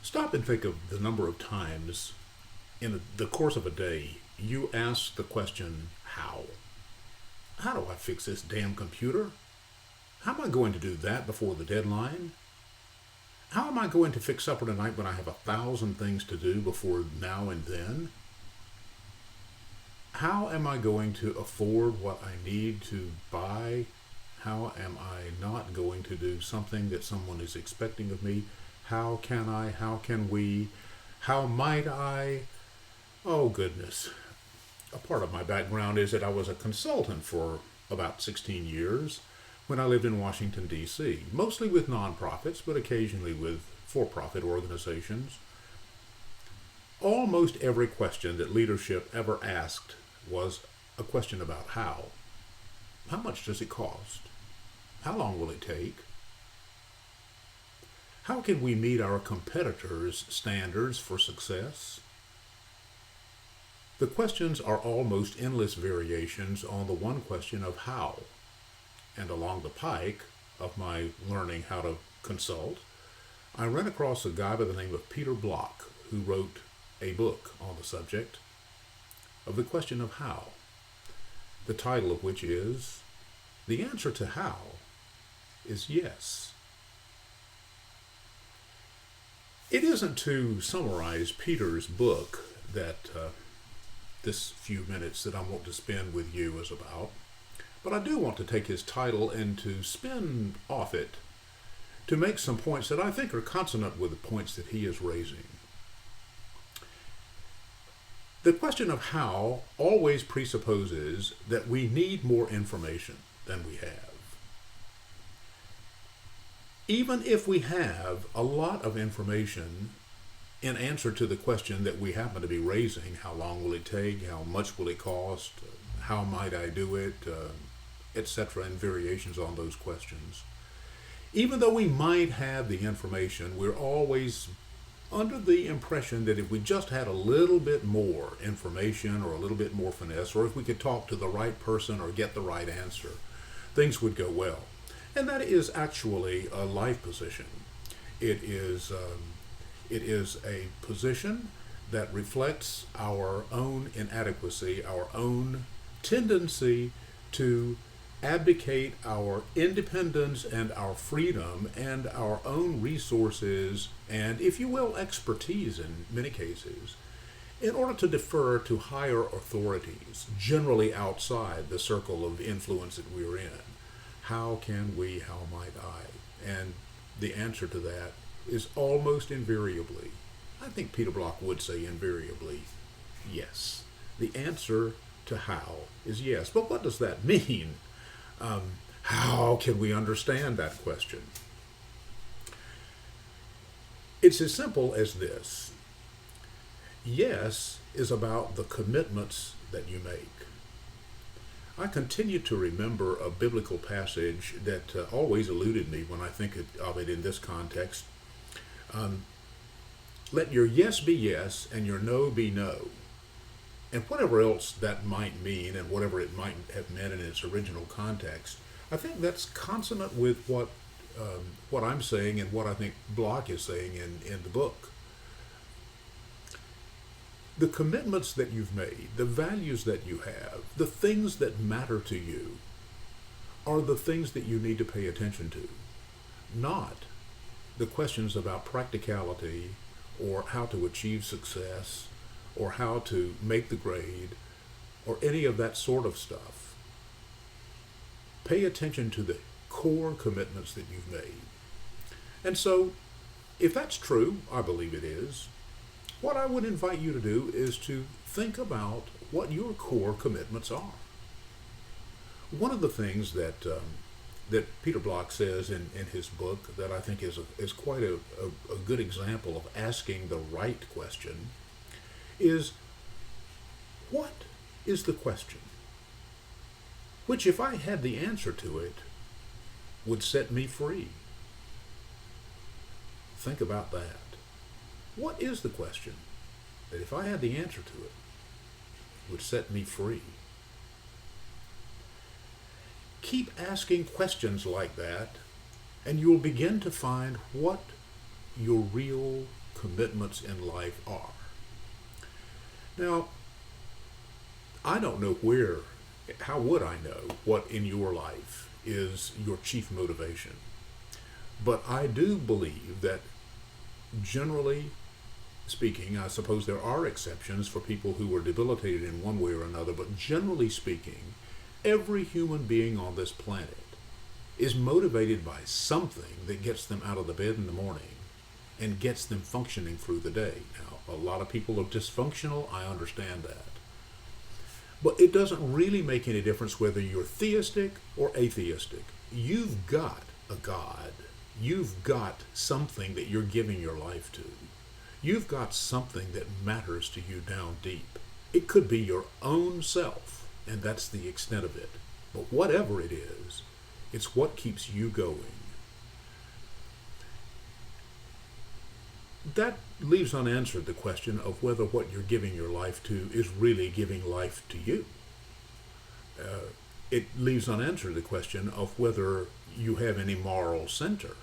Stop and think of the number of times in the course of a day you ask the question, how? How do I fix this damn computer? How am I going to do that before the deadline? How am I going to fix supper tonight when I have 1,000 things to do before now and then? How am I going to afford what I need to buy? How am I not going to do something that someone is expecting of me? How can I? How can we? How might I? Oh, goodness. A part of my background is that I was a consultant for about 16 years when I lived in Washington, D.C., mostly with nonprofits, but occasionally with for-profit organizations. Almost every question that leadership ever asked was a question about how. How much does it cost? How long will it take? How can we meet our competitors' standards for success? The questions are almost endless variations on the one question of how. And along the pike of my learning how to consult, I ran across a guy by the name of Peter Block, who wrote a book on the subject of the question of how, the title of which is The Answer to How is Yes. It isn't to summarize Peter's book that this few minutes that I want to spend with you is about, but I do want to take his title and to spin off it to make some points that I think are consonant with the points that he is raising. The question of how always presupposes that we need more information than we have. Even if we have a lot of information in answer to the question that we happen to be raising, how long will it take, how much will it cost, how might I do it, etc., and variations on those questions. Even though we might have the information, we're always under the impression that if we just had a little bit more information or a little bit more finesse, or if we could talk to the right person or get the right answer, things would go well. And that is actually a life position. It is a position that reflects our own inadequacy, our own tendency to abdicate our independence and our freedom and our own resources and, if you will, expertise in many cases, in order to defer to higher authorities, generally outside the circle of influence that we're in. How can we, how might I? And the answer to that is almost invariably, I think Peter Block would say invariably, yes. The answer to how is yes. But what does that mean? How can we understand that question? It's as simple as this. Yes is about the commitments that you make. I continue to remember a biblical passage that always eluded me when I think of it in this context. Let your yes be yes and your no be no. And whatever else that might mean and whatever it might have meant in its original context, I think that's consonant with what I'm saying and what I think Block is saying in the book. The commitments that you've made, the values that you have, the things that matter to you are the things that you need to pay attention to, not the questions about practicality or how to achieve success or how to make the grade or any of that sort of stuff. Pay attention to the core commitments that you've made. And so, if that's true, I believe it is, what I would invite you to do is to think about what your core commitments are. One of the things that Peter Block says in his book that I think is quite a good example of asking the right question is, what is the question? Which, if I had the answer to it, would set me free. Think about that. What is the question that, if I had the answer to it, would set me free? Keep asking questions like that, and you'll begin to find what your real commitments in life are. Now, I don't know how would I know what in your life is your chief motivation? But I do believe that generally speaking, I suppose there are exceptions for people who are debilitated in one way or another, but generally speaking, every human being on this planet is motivated by something that gets them out of the bed in the morning and gets them functioning through the day. Now, a lot of people are dysfunctional, I understand that. But it doesn't really make any difference whether you're theistic or atheistic. You've got a God. You've got something that you're giving your life to. You've got something that matters to you down deep. It could be your own self, and that's the extent of it. But whatever it is, it's what keeps you going. That leaves unanswered the question of whether what you're giving your life to is really giving life to you. It leaves unanswered the question of whether you have any moral center.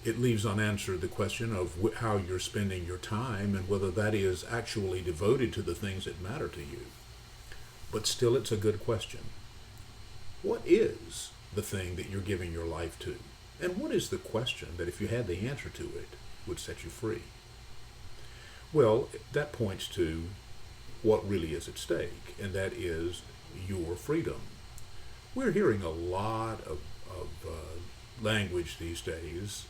It leaves unanswered the question of how you're spending your time and whether that is actually devoted to the things that matter to you. But still, it's a good question. What is the thing that you're giving your life to? And what is the question that, if you had the answer to it, would set you free? Well, that points to what really is at stake, and that is your freedom. We're hearing a lot of language these days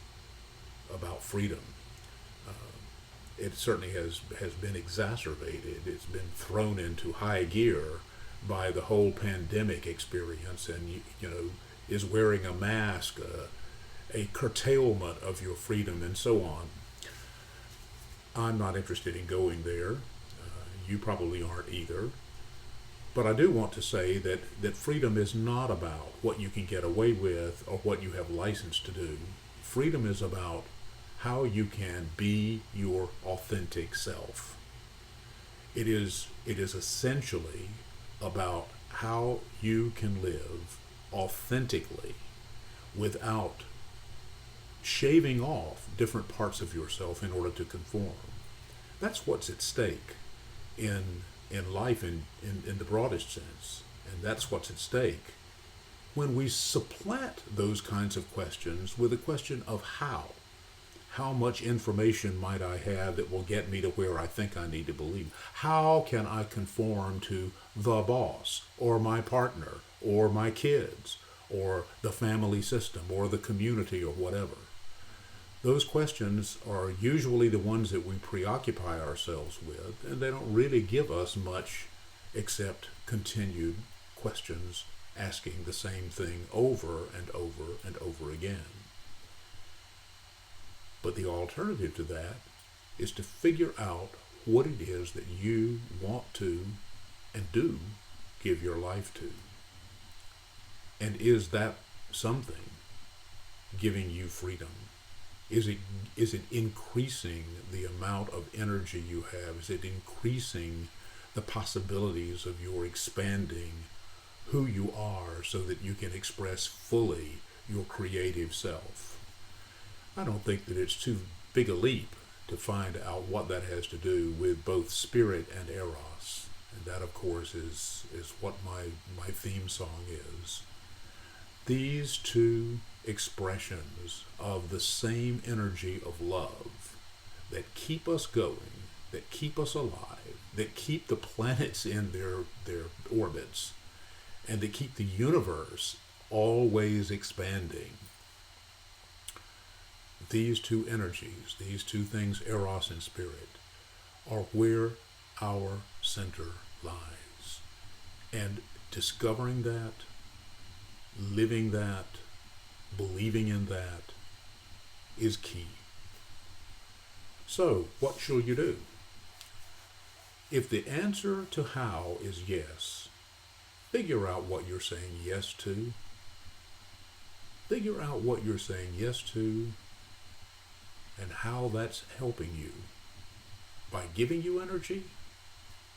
about freedom. It certainly has been exacerbated. It's been thrown into high gear by the whole pandemic experience, and is wearing a mask a curtailment of your freedom and so on. I'm not interested in going there. You probably aren't either. But I do want to say that freedom is not about what you can get away with or what you have license to do. Freedom is about how you can be your authentic self. It is essentially about how you can live authentically without shaving off different parts of yourself in order to conform. That's what's at stake in life in the broadest sense. And that's what's at stake when we supplant those kinds of questions with a question of how. How much information might I have that will get me to where I think I need to believe? How can I conform to the boss or my partner or my kids or the family system or the community or whatever? Those questions are usually the ones that we preoccupy ourselves with, and they don't really give us much except continued questions asking the same thing over and over and over again. But the alternative to that is to figure out what it is that you want to and do give your life to. And is that something giving you freedom? Is it increasing the amount of energy you have? Is it increasing the possibilities of your expanding who you are so that you can express fully your creative self? I don't think that it's too big a leap to find out what that has to do with both spirit and eros. And that, of course, is what my theme song is. These two expressions of the same energy of love that keep us going, that keep us alive, that keep the planets in their orbits, and that keep the universe always expanding. These two energies, these two things, eros and spirit, are where our center lies. And discovering that, living that, believing in that is key. So, what shall you do? If the answer to how is yes, figure out what you're saying yes to. Figure out what you're saying yes to and how that's helping you by giving you energy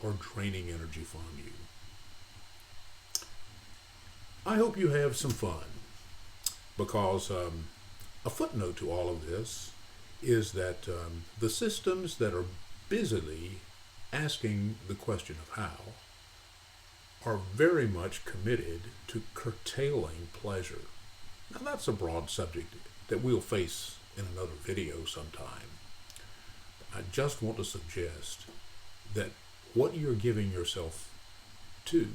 or draining energy from you. I hope you have some fun, because a footnote to all of this is that the systems that are busily asking the question of how are very much committed to curtailing pleasure. Now, that's a broad subject that we'll face in another video sometime. I just want to suggest that what you're giving yourself to,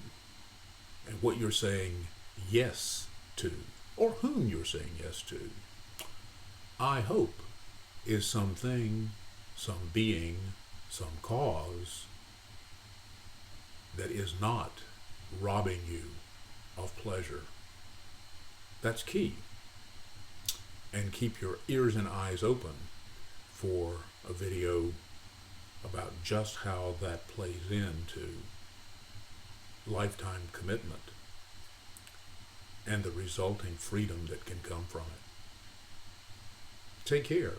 and what you're saying yes to, or whom you're saying yes to, I hope is something, some being, some cause that is not robbing you of pleasure. That's key. And keep your ears and eyes open for a video about just how that plays into lifetime commitment and the resulting freedom that can come from it. Take care.